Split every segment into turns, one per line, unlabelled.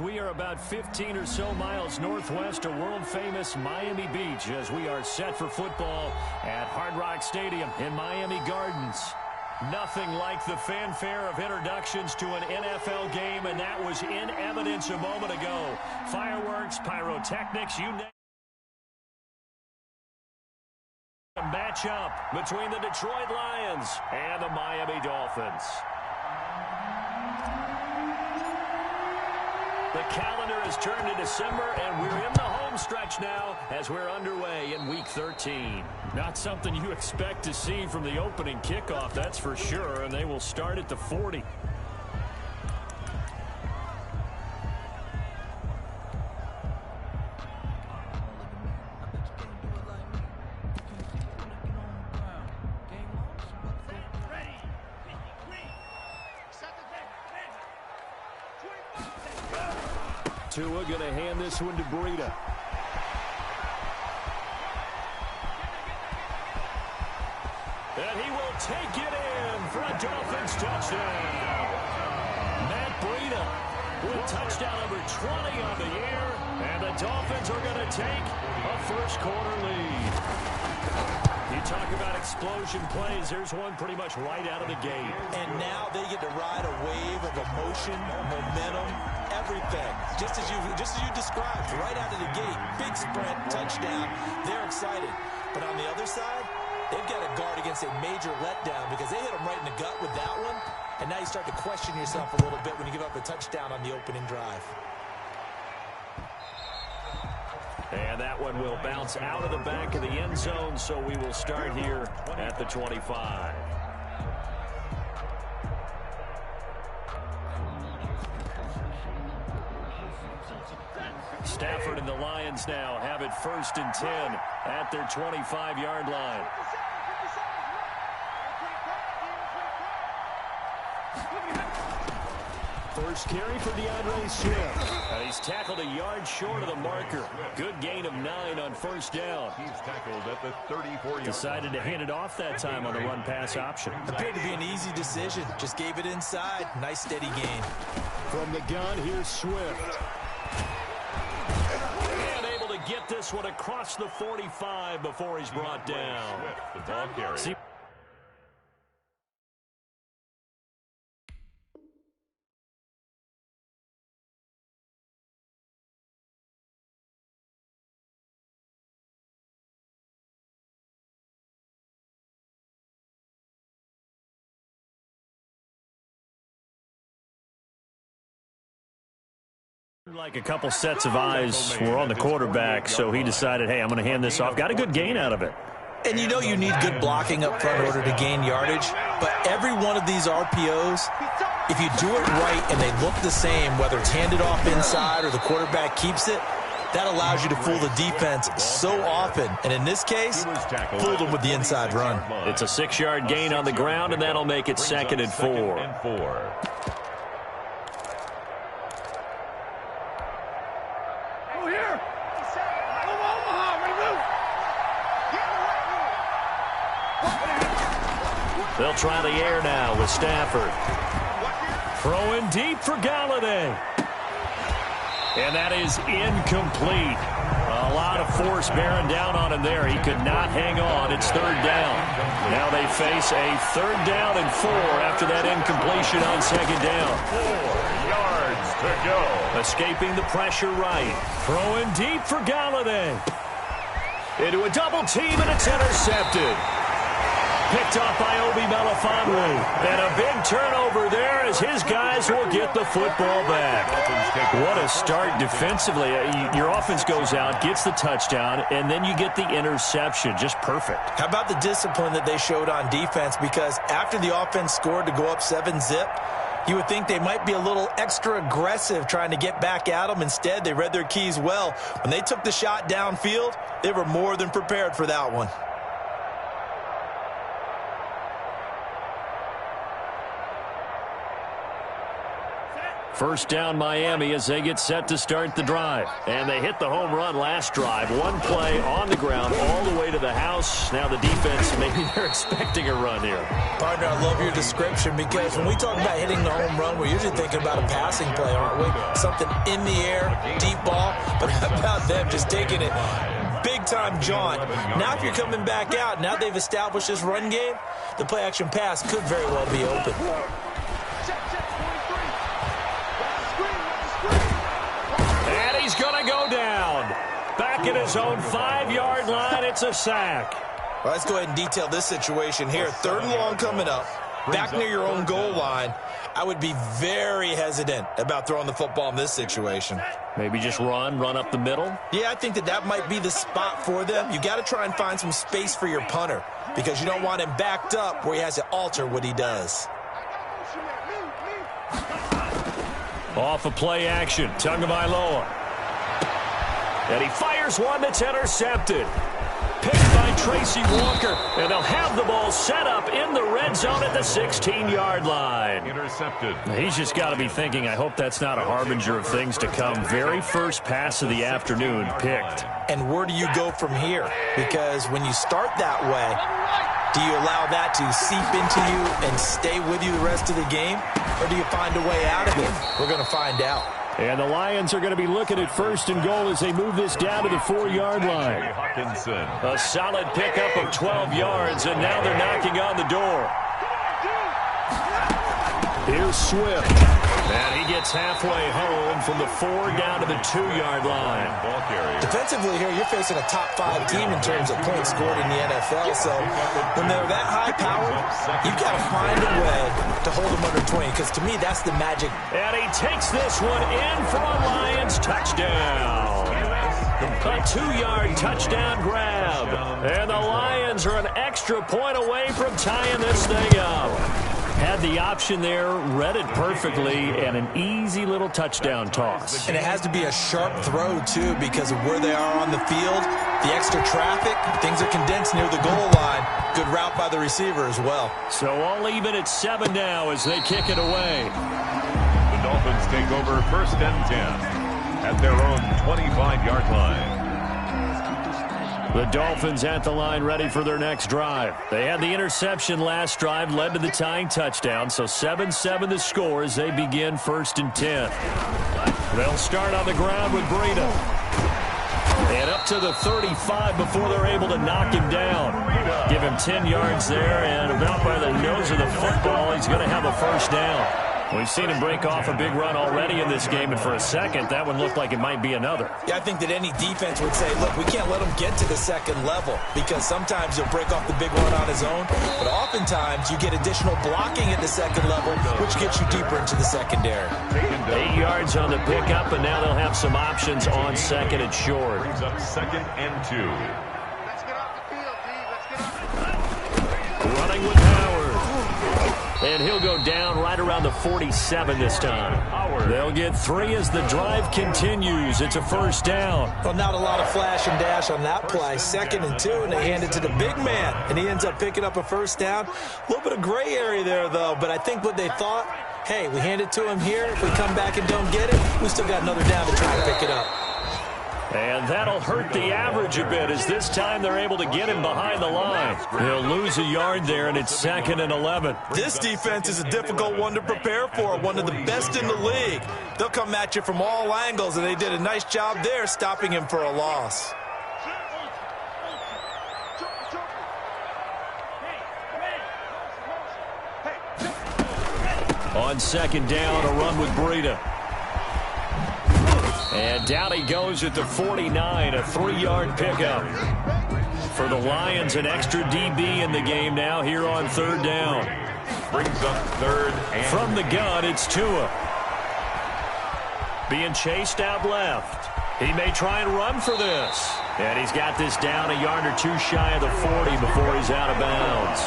We are about 15 or so miles northwest of world-famous Miami Beach as we are set for football at Hard Rock Stadium in Miami Gardens. Nothing like the fanfare of introductions to an NFL game, and that was in evidence a moment ago. Fireworks, pyrotechnics, you name it. A matchup between the Detroit Lions and the Miami Dolphins. The calendar has turned to December, and we're in the home stretch now as we're underway in Week 13. Not something you expect to see from the opening kickoff, that's for sure, and they will start at the 40. Tua going to hand this one to Breida. And he will take it in for a Dolphins touchdown. Matt Breida with touchdown number 20 on the year. And the Dolphins are going to take a first-quarter lead. You talk about explosion plays. There's one pretty much right out of the gate.
And now they get to ride a wave of emotion, momentum, everything. Just as you described, right out of the gate. Big sprint, touchdown. They're excited. But on the other side, they've got to guard against a major letdown because they hit them right in the gut with that one. And now you start to question yourself a little bit when you give up a touchdown on the opening drive.
And that one will bounce out of the back of the end zone, so we will start here at the 25. Stafford and the Lions now have it 1st and 10 at their 25-yard line. First carry for DeAndre Swift. And he's tackled a yard short of the marker. Good gain of 9 on first down.
He's tackled at the 34-yard.
Decided to hand it off that time on the run-pass option.
Appeared to be an easy decision. Just gave it inside. Nice, steady gain.
From the gun, here's Swift. And able to get this one across the 45 before he's brought down.
Swift, the ball carrier.
Like a couple sets of eyes were on the quarterback, so he decided, hey, I'm going to hand this off. Got a good gain out of it.
And you know you need good blocking up front in order to gain yardage, but every one of these RPOs, if you do it right and they look the same, whether it's handed off inside or the quarterback keeps it, that allows you to fool the defense so often. And in this case, fooled them with the inside run.
It's a 6-yard gain on the ground, and that'll make it 2nd and 4. They'll try the air now with Stafford. Throwing deep for Galladay. And that is incomplete. A lot of force bearing down on him there. He could not hang on. It's 3rd down. Now they face a 3rd down and 4 after that incompletion on 2nd down.
4 yards to go.
Escaping the pressure right. Throwing deep for Galladay. Into a double team, and it's intercepted. Picked off by Obi Melifonwu. And a big turnover there as his guys will get the football back. What a start defensively. Your offense goes out, gets the touchdown, and then you get the interception. Just perfect.
How about the discipline that they showed on defense? Because after the offense scored to go up 7-zip, you would think they might be a little extra aggressive trying to get back at them. Instead, they read their keys well. When they took the shot downfield, they were more than prepared for that one.
First down Miami as they get set to start the drive. And they hit the home run last drive. One play on the ground all the way to the house. Now the defense, maybe they're expecting a run here.
Partner, I love your description because when we talk about hitting the home run, we're usually thinking about a passing play, aren't we? Something in the air, deep ball. But how about them just taking it big-time jaunt? Now if you're coming back out, now they've established this run game, the play-action pass could very well be open.
And he's going to go down. Back at his own 5-yard line, it's a sack.
Well, let's go ahead and detail this situation here. 3rd and long coming up, back near your own goal line. I would be very hesitant about throwing the football in this situation.
Maybe just run up the middle?
Yeah, I think that might be the spot for them. You got to try and find some space for your punter because you don't want him backed up where he has to alter what he does.
Off of play action, Tagovailoa. And he fires one that's intercepted. Picked by Tracy Walker, and they'll have the ball set up in the red zone at the 16-yard line.
Intercepted.
He's just got to be thinking, I hope that's not a harbinger of things to come. Very first pass of the afternoon picked.
And where do you go from here? Because when you start that way, do you allow that to seep into you and stay with you the rest of the game? Or do you find a way out of it? We're going to find out.
And the Lions are going to be looking at 1st and goal as they move this down to the 4-yard line. A solid pickup of 12 yards, and now they're knocking on the door. Here's Swift. And he gets halfway home from the 4 down to the 2-yard line.
Defensively here, you're facing a top 5 team in terms of points scored in the NFL. So when they're that high powered, you've got to find a way to hold them under 20. Because to me, that's the magic.
And he takes this one in for a Lions touchdown. A 2-yard touchdown grab. And the Lions are an extra point away from tying this thing up. Had the option there, read it perfectly, and an easy little touchdown toss.
And it has to be a sharp throw, too, because of where they are on the field, the extra traffic, things are condensed near the goal line. Good route by the receiver as well.
So all even at 7 now as they kick it away.
The Dolphins take over 1st and 10 at their own 25-yard line.
The Dolphins at the line ready for their next drive. They had the interception last drive, led to the tying touchdown, so 7-7 the score as they begin 1st and 10. They'll start on the ground with Breida. And up to the 35 before they're able to knock him down. Give him 10 yards there, and about by the nose of the football, he's going to have a 1st down. We've seen him break off a big run already in this game, and for a second, that one looked like it might be another.
Yeah, I think that any defense would say, look, we can't let him get to the 2nd level because sometimes he'll break off the big run on his own, but oftentimes you get additional blocking at the 2nd level, which gets you deeper into the secondary.
8 yards on the pickup, and now they'll have some options on 2nd and short.
Brings up 2nd and 2.
Running with Howard. And he'll go down right around the 47 this time. They'll get 3 as the drive continues. It's a 1st down.
Well, not a lot of flash and dash on that play. 2nd and 2, and they hand it to the big man, and he ends up picking up a 1st down. A little bit of gray area there, though, but I think what they thought, hey, we hand it to him here. If we come back and don't get it, we still got another down to try to pick it up.
And that'll hurt the average a bit as this time they're able to get him behind the line. He'll lose a yard there, and it's 2nd and 11.
This defense is a difficult one to prepare for, one of the best in the league. They'll come at you from all angles, and they did a nice job there stopping him for a loss.
On 2nd down, a run with Breida. And down he goes at the 49, a 3-yard pickup. For the Lions, an extra DB in the game now here on 3rd down.
Brings up 3rd and...
From the gun, it's Tua. Being chased out left. He may try and run for this. And he's got this down a yard or 2 shy of the 40 before he's out of bounds.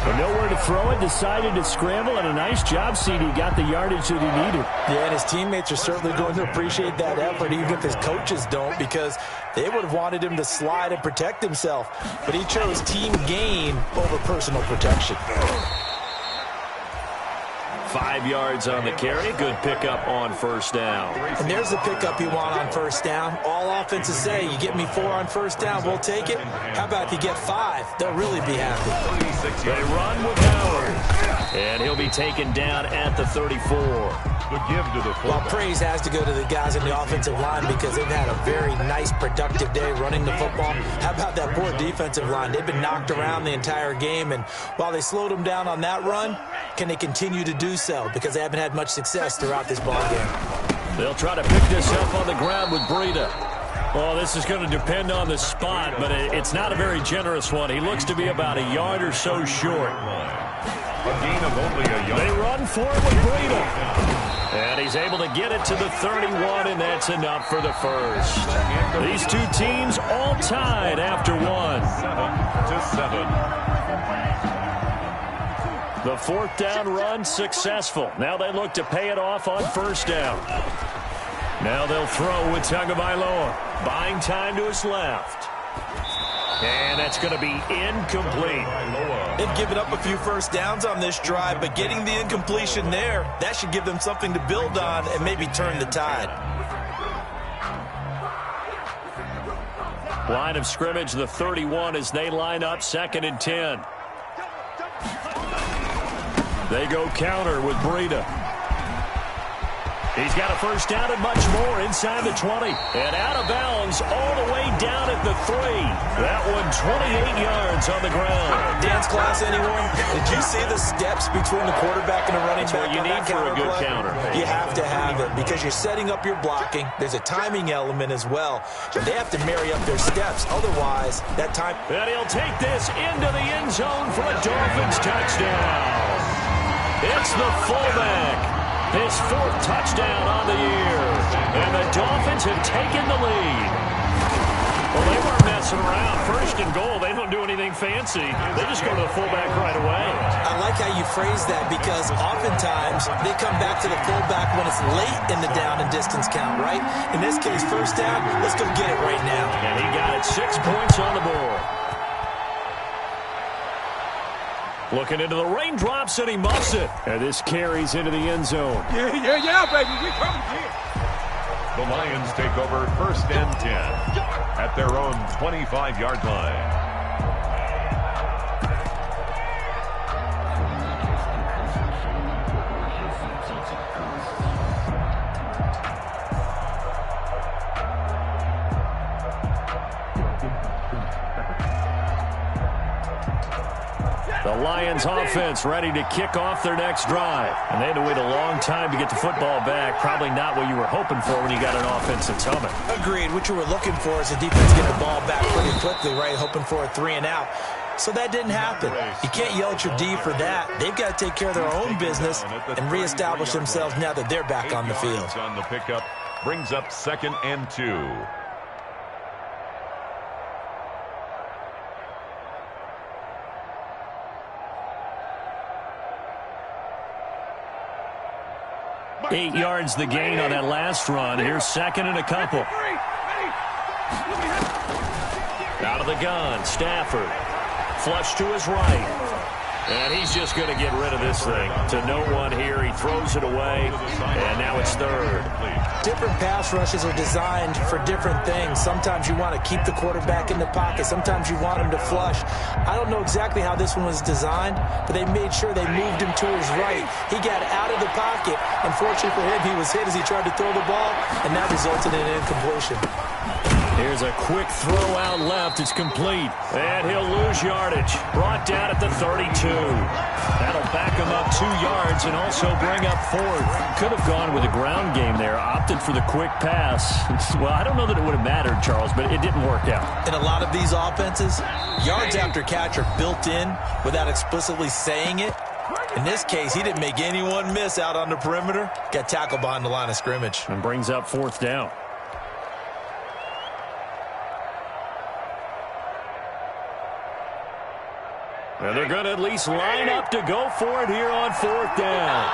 But nowhere to throw it, decided to scramble, and a nice job, CD. Got the yardage that he needed.
Yeah, and his teammates are certainly going to appreciate that effort, even if his coaches don't, because they would have wanted him to slide and protect himself. But he chose team gain over personal protection.
5 yards on the carry. Good pickup on first down.
And there's the pickup you want on first down. All offenses say, you get me 4 on first down, we'll take it. How about if you get 5? They'll really be happy.
They run with Howard. And he'll be taken down at the 34.
The give to the
Well, praise has to go to the guys in the offensive line because they've had a very nice, productive day running the football. How about that poor defensive line? They've been knocked around the entire game, and while they slowed them down on that run, can they continue to do so? Because they haven't had much success throughout this ball game.
They'll try to pick this up on the ground with Breida. Well, this is going to depend on the spot, but it's not a very generous one. He looks to be about a yard or so short.
A gain of only a yard.
They run for it with Breida. And he's able to get it to the 31, and that's enough for the first. These two teams all tied after 1. 7-7. The fourth down run successful. Now they look to pay it off on first down. Now they'll throw with Tagovailoa. Buying time to his left. And that's going to be incomplete.
They've given up a few first downs on this drive, but getting the incompletion there, that should give them something to build on and maybe turn the tide.
Line of scrimmage, the 31, as they line up 2nd and 10. They go counter with Breida. He's got a first down and much more inside the 20. And out of bounds all the way down at the 3. That one 28 yards on the ground.
Dance class, anyone? Did you see the steps between the quarterback and the running
That's
back?
what you need for a good counter.
You have to have it because you're setting up your blocking. There's a timing element as well. But they have to marry up their steps. Otherwise, that time...
And he'll take this into the end zone for a Dolphins touchdown. It's the fullback. His 4th touchdown on the year. And the Dolphins have taken the lead. Well, they weren't messing around. 1st and goal, they don't do anything fancy. They just go to the fullback right away.
I like how you phrase that because oftentimes they come back to the fullback when it's late in the down and distance count, right? In this case, first down, let's go get it right now.
And he got it 6 points on the board. Looking into the raindrops, and he muffs it. And this carries into the end zone.
Yeah, baby. We coming here.
The Lions take over 1st and 10 at their own 25-yard line.
The Lions offense ready to kick off their next drive. And they had to wait a long time to get the football back. Probably not what you were hoping for when you got an offense that's humming.
Agreed. What you were looking for is the defense get the ball back pretty quickly, right? Hoping for a 3 and out. So that didn't happen. You can't yell at your D for that. They've got to take care of their own business and reestablish themselves now that they're back on the field.
On the pickup brings up 2nd and 2.
Eight yards the gain on that last run. Here's 2nd and a couple. Out of the gun, Stafford. Flush to his right. And he's just going to get rid of this thing. To no one here. He throws it away. And now it's 3rd.
Different pass rushes are designed for different things. Sometimes you want to keep the quarterback in the pocket. Sometimes you want him to flush. I don't know exactly how this one was designed, but they made sure they moved him to his right. He got out of the pocket. Unfortunately for him, he was hit as he tried to throw the ball, and that resulted in an incompletion.
Here's a quick throw out left. It's complete. And he'll lose yardage. Brought down at the 32. That'll back him up 2 yards and also bring up 4th. Could have gone with a ground game there. Opted for the quick pass. Well, I don't know that it would have mattered, Charles, but it didn't work out.
In a lot of these offenses, yards after catch are built in without explicitly saying it. In this case, he didn't make anyone miss out on the perimeter. Got tackled behind the line of scrimmage.
And brings up 4th down. And they're going to at least line up to go for it here on 4th down.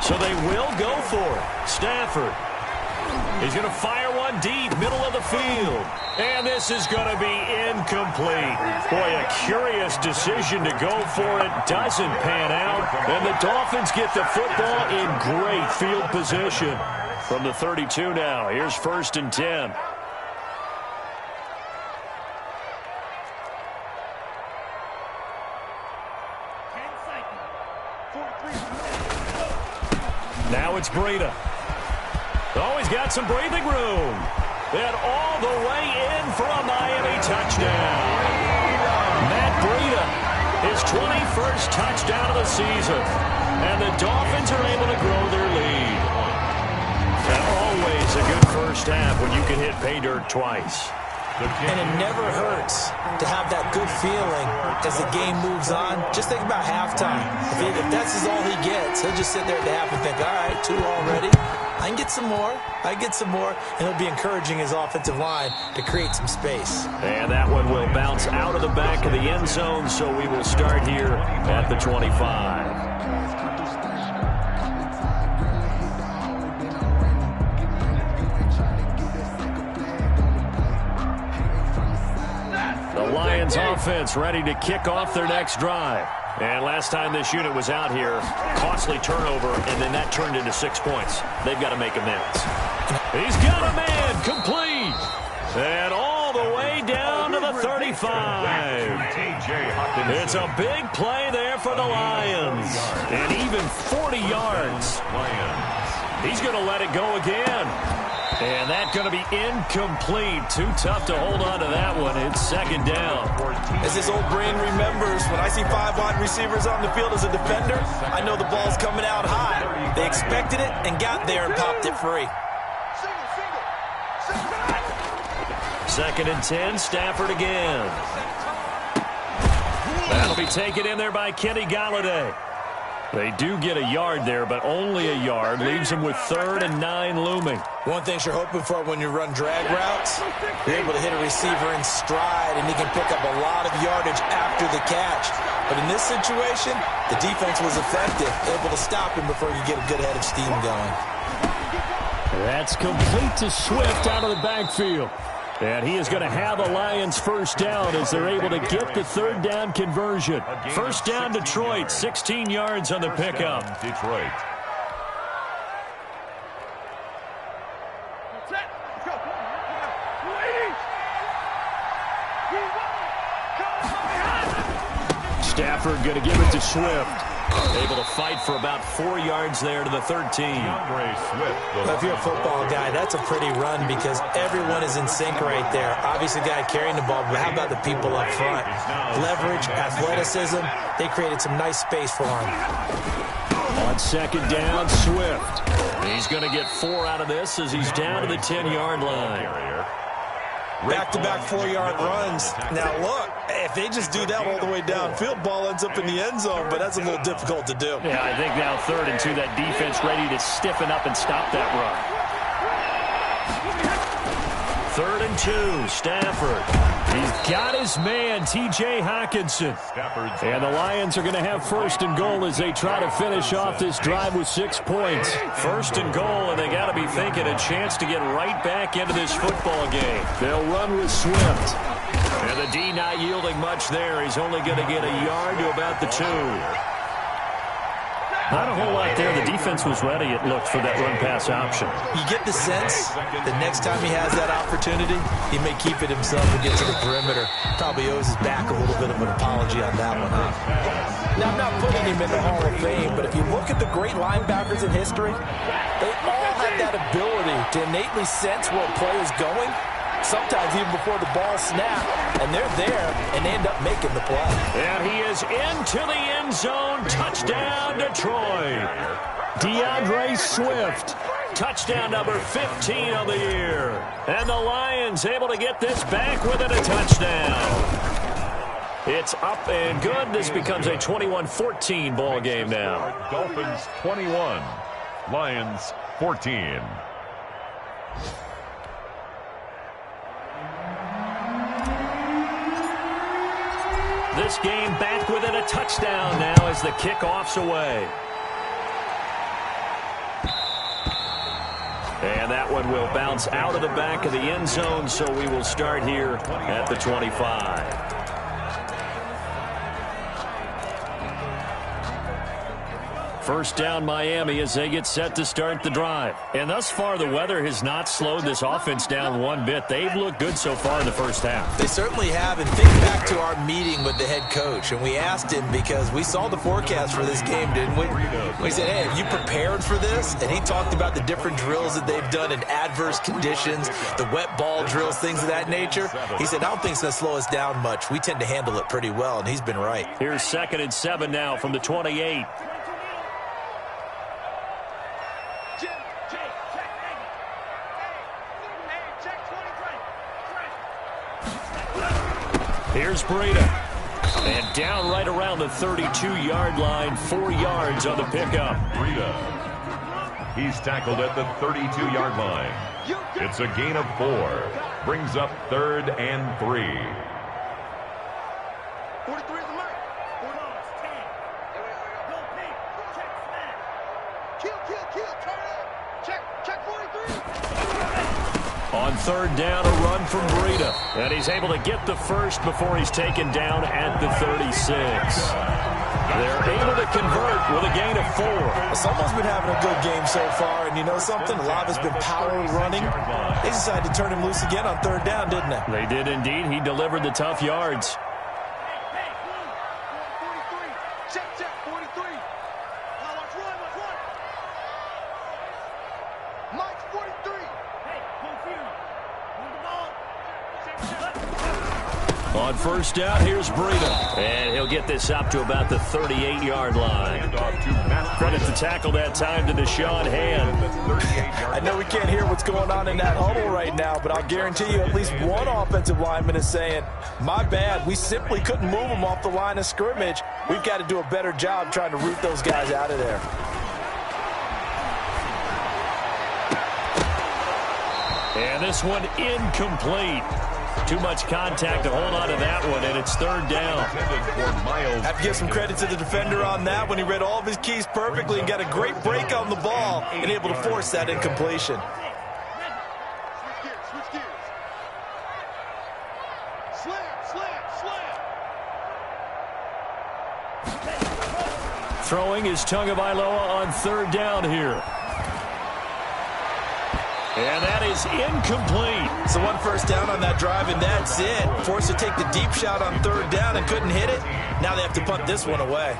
So they will go for it. Stafford. He's going to fire one one deep, middle of the field. And this is going to be incomplete. Boy, a curious decision to go for it. Doesn't pan out. And the Dolphins get the football in great field position. From the 32 now, here's 1st and 10. Now it's Breida. Oh, he's got some breathing room. And all the way in for a Miami touchdown. Matt Breida, his 21st touchdown of the season. And the Dolphins are able to grow their lead. And always a good first half when you can hit pay dirt twice.
And it never hurts to have that good feeling as the game moves on. Just think about halftime. If that's all he gets, he'll just sit there at the half and think, all right, 2 already. I can get some more. I can get some more. And he'll be encouraging his offensive line to create some space.
And that one will bounce out of the back of the end zone, so we will start here at the 25. The Lions offense ready to kick off their next drive. And last time this unit was out here, costly turnover, and then that turned into 6 points. They've got to make amends. He's got a man complete. And all the way down to the 35. It's a big play there for the Lions. And even 40 yards. He's going to let it go again. And that's going to be incomplete. Too tough to hold on to that one. It's 2nd down.
As this old brain remembers, when I see 5 wide receivers on the field as a defender, I know the ball's coming out high. They expected it and got there and popped it free.
2nd and 10, Stafford again. That'll be taken in there by Kenny Golladay. They do get a yard there, but only a yard. Leaves them with 3rd and 9 looming.
One thing you're hoping for when you run drag routes, you're able to hit a receiver in stride, and he can pick up a lot of yardage after the catch. But in this situation, the defense was effective, able to stop him before you get a good head of steam going.
That's complete to Swift out of the backfield. And he is going to have a Lions first down as they're able to get the 3rd down conversion. First down, Detroit, 16 yards on the pickup.
Detroit.
Stafford going to give it to Swift. Able to fight for about 4 yards there to the 13.
If you're a football guy, that's a pretty run because everyone is in sync right there. Obviously, the guy carrying the ball, but how about the people up front? Leverage, athleticism, they created some nice space for him.
On 2nd down, Swift. He's going to get 4 out of this as he's down to the 10-yard line.
Back-to-back 4-yard runs. Now, look, if they just do that all the way downfield, ball ends up in the end zone, but that's a little difficult to do.
Yeah, I think now 3rd and 2, that defense ready to stiffen up and stop that run. 3rd and 2, Stafford. He's got his man, T.J. Hawkinson. And the Lions are going to have 1st and goal as they try to finish off this drive with 6 points. 1st and goal, and they got to be thinking a chance to get right back into this football game. They'll run with Swift. And the D not yielding much there. He's only going to get a yard to about the 2. Not a whole lot there. The defense was ready, it looked, for that run-pass option.
You get the sense that next time he has that opportunity, he may keep it himself and get to the perimeter. Probably owes his back a little bit of an apology on that one. Now, I'm not putting him in the Hall of Fame, but if you look at the great linebackers in history, they all have that ability to innately sense where a play is going, sometimes even before the ball snaps, and they're there and they end up making the play.
And he is into the end zone. Touchdown, Detroit. DeAndre Swift. Touchdown number 15 on the year. And the Lions able to get this back within a touchdown. It's up and good. This becomes a 21-14 ball game now.
Dolphins 21, Lions 14.
This game back within a touchdown now as the kickoff's away. And that one will bounce out of the back of the end zone, so we will start here at the 25. First down, Miami, as they get set to start the drive. And thus far, the weather has not slowed this offense down one bit. They've looked good so far in the first half.
They certainly have. And think back to our meeting with the head coach. And we asked him because we saw the forecast for this game, didn't we? We said, hey, have you prepared for this? And he talked about the different drills that they've done in adverse conditions, the wet ball drills, things of that nature. He said, I don't think it's going to slow us down much. We tend to handle it pretty well, and he's been right.
Here's 2nd and 7 now from the 28. Here's Breida. And down right around the 32-yard line, 4 yards on the pickup.
Breida. He's tackled at the 32-yard line. It's a gain of 4. Brings up 3rd and 3.
43 is the mark. 4 yards, 10. Go big. Check snap. Kill. Turn up. Check 43.
On 3rd down, a run from Breida. And he's able to get the first before he's taken down at the 36. They're able to convert with a gain of 4.
Someone's been having a good game so far, and you know something? A lot of it's been power running. They decided to turn him loose again on 3rd down, didn't they?
They did indeed. He delivered the tough yards.
Check, 43. Watch one. Mike's 43. Hey, confused. On the ball.
On 1st down, here's Breida. And he'll get this up to about the 38-yard line. Credit to tackle that time to Deshaun Hand.
I know we can't hear what's going on in that huddle right now, but I'll guarantee you at least one offensive lineman is saying, my bad, we simply couldn't move them off the line of scrimmage. We've got to do a better job trying to root those guys out of there.
And this one incomplete. Too much contact to hold on to that one, and it's 3rd down.
I have to give some credit to the defender on that when he read all of his keys perfectly and got a great break on the ball and able to force that incompletion.
Switch gears. Slam.
Throwing is Tagovailoa on 3rd down here. And that is incomplete.
So 1 first down on that drive, and that's it. Forced to take the deep shot on 3rd down and couldn't hit it. Now they have to punt this one away.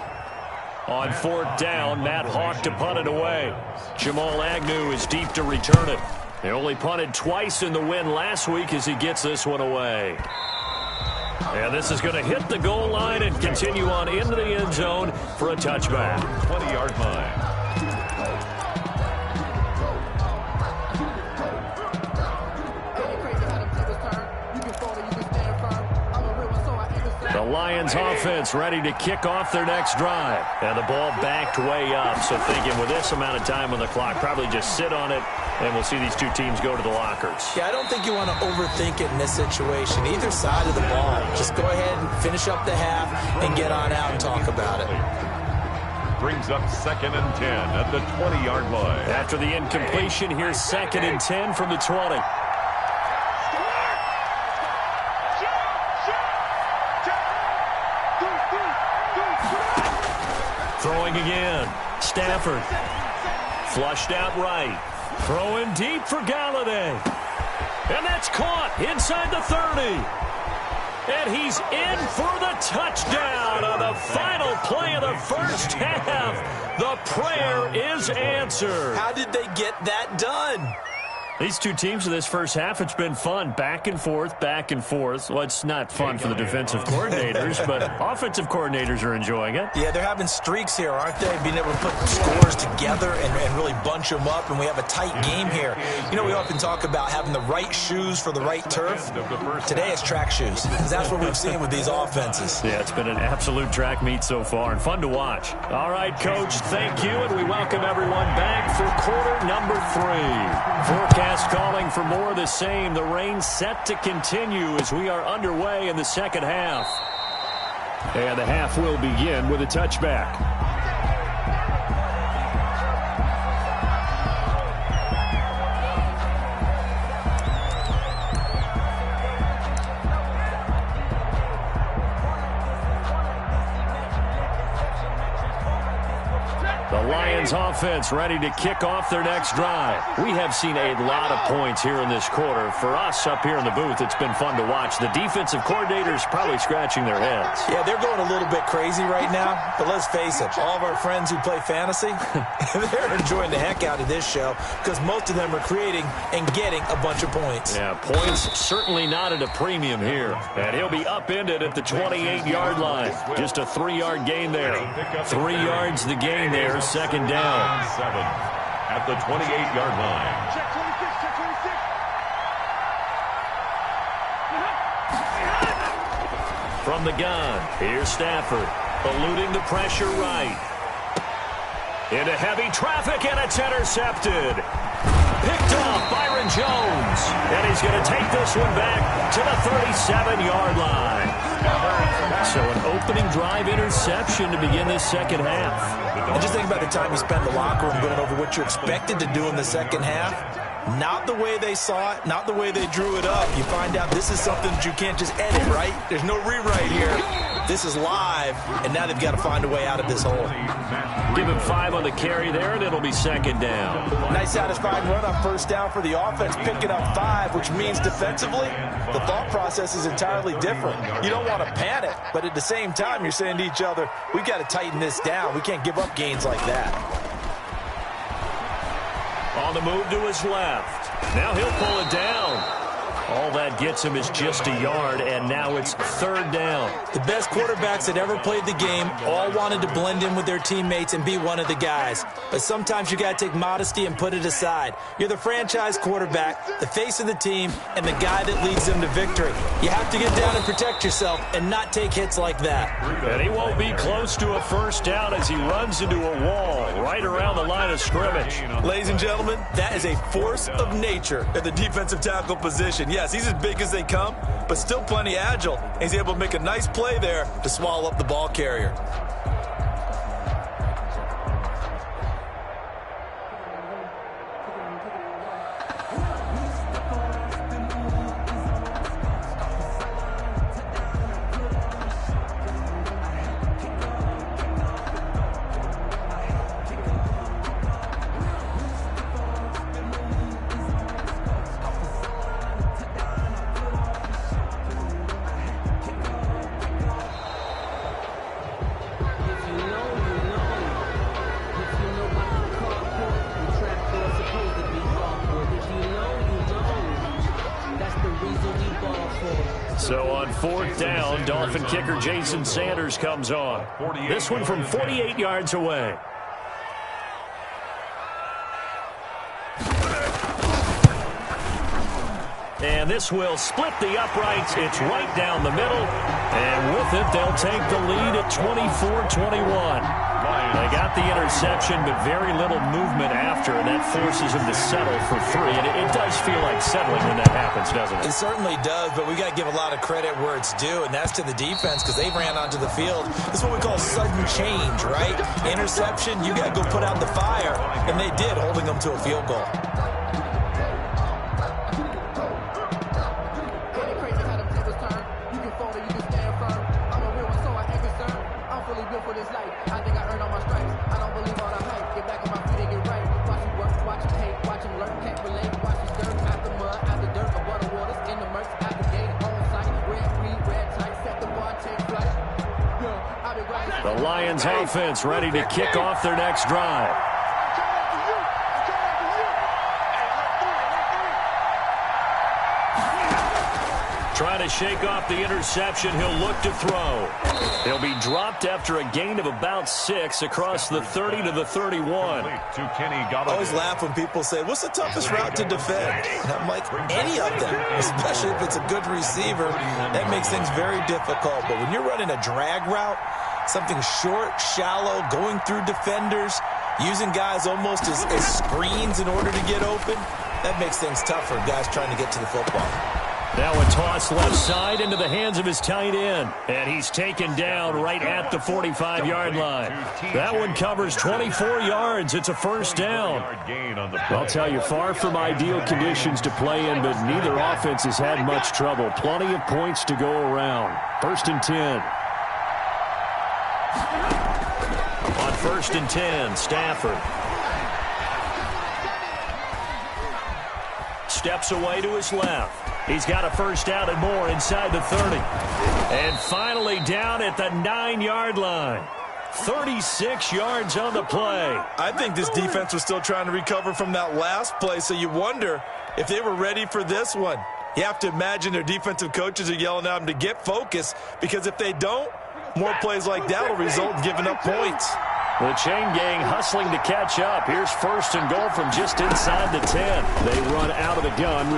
On 4th down, Matt Hawk to punt it away. Jamal Agnew is deep to return it. They only punted twice in the win last week as he gets this one away. And this is going to hit the goal line and continue on into the end zone for a touchback.
20-yard line.
The Lions offense ready to kick off their next drive. And the ball backed way up. So thinking with this amount of time on the clock, probably just sit on it, and we'll see these two teams go to the lockers.
Yeah, I don't think you want to overthink it in this situation. Either side of the ball. Just go ahead and finish up the half and get on out and talk about it.
Brings up 2nd and 10 at the 20-yard line.
After the incompletion, here's 2nd and 10 from the 20. Throwing again. Stafford. Flushed out right. Throwing deep for Galladay. And that's caught inside the 30. And he's in for the touchdown on the final play of the first half. The prayer is answered.
How did they get that done?
These two teams in this first half, it's been fun. Back and forth, back and forth. Well, it's not fun for the defensive coordinators, but offensive coordinators are enjoying it.
Yeah, they're having streaks here, aren't they? Being able to put scores together and really bunch them up, and we have a tight game here. You know, we often talk about having the right shoes for the right turf. Today it's track shoes. That's what we've seen with these offenses.
Yeah, it's been an absolute track meet so far, and fun to watch. All right, Coach, thank you, and we welcome everyone back for quarter number 3. Forecast calling for more of the same. The rain set to continue as we are underway in the second half. And the half will begin with a touchback. offense ready to kick off their next drive. We have seen a lot of points here in this quarter. For us up here in the booth, it's been fun to watch. The defensive coordinators probably scratching their heads.
Yeah, they're going a little bit crazy right now, but let's face it, all of our friends who play fantasy, they're enjoying the heck out of this show because most of them are creating and getting a bunch of points.
Yeah, points certainly not at a premium here. And he'll be upended at the 28-yard line. Just a 3-yard gain there. 3 yards the gain there, second down.
7 at the 28-yard line.
Check 26, check 26.
From the gun, here's Stafford, eluding the pressure right. Into heavy traffic, and it's intercepted. Picked off Byron Jones. And he's going to take this one back to the 37-yard line. So an opening drive interception to begin this second half.
And just think about the time you spend in the locker room going over what you're expected to do in the second half. Not the way they saw it, not the way they drew it up. You find out this is something that you can't just edit, right? There's no rewrite here. This is live, and now they've got to find a way out of this hole.
Give him 5 on the carry there, and it'll be second down.
Nice satisfying run on first down for the offense, picking up 5, which means defensively, the thought process is entirely different. You don't want to panic, but at the same time, you're saying to each other, we've got to tighten this down. We can't give up gains like that.
On the move to his left. Now he'll pull it down. All that gets him is just a yard, and now it's third down.
The best quarterbacks that ever played the game all wanted to blend in with their teammates and be one of the guys. But sometimes you got to take modesty and put it aside. You're the franchise quarterback, the face of the team, and the guy that leads them to victory. You have to get down and protect yourself and not take hits like that.
And he won't be close to a first down as he runs into a wall right around the line of scrimmage.
Ladies and gentlemen, that is a force of nature at the defensive tackle position. Yes, he's as big as they come, but still plenty agile. He's able to make a nice play there to swallow up the ball carrier.
So on fourth down, Dolphin kicker Jason Sanders comes on. This one from 48 yards away. And this will split the uprights. It's right down the middle. And with it, they'll take the lead at 24-21. They got the interception, but very little movement after, and that forces them to settle for 3. And it does feel like settling when that happens, doesn't it?
It certainly does, but we got to give a lot of credit where it's due, and that's to the defense because they ran onto the field. This is what we call sudden change, right? Interception, you got to go put out the fire, and they did, holding them to a field goal.
The Lions offense ready to kick off their next drive. Trying to shake off the interception. He'll look to throw. He'll be dropped after a gain of about 6 across the 30 to the 31.
I always laugh when people say, what's the toughest route to defend? And I'm like, any of them, especially if it's a good receiver. That makes things very difficult. But when you're running a drag route, something short, shallow, going through defenders, using guys almost as screens in order to get open, that makes things tougher, guys trying to get to the football.
Now a toss left side into the hands of his tight end. And he's taken down right at the 45-yard line. That one covers 24 yards. It's a first down. I'll tell you, far from ideal conditions to play in, but neither offense has had much trouble. Plenty of points to go around. First and 10. On 1st and 10, Stafford. Steps away to his left. He's got a first down and more inside the 30. And finally down at the 9-yard line. 36 yards on the play.
I think this defense was still trying to recover from that last play, so you wonder if they were ready for this one. You have to imagine their defensive coaches are yelling at them to get focused, because if they don't, more plays like that will result in giving up points.
The chain gang hustling to catch up. Here's 1st and goal from just inside the 10. They run out of the gun.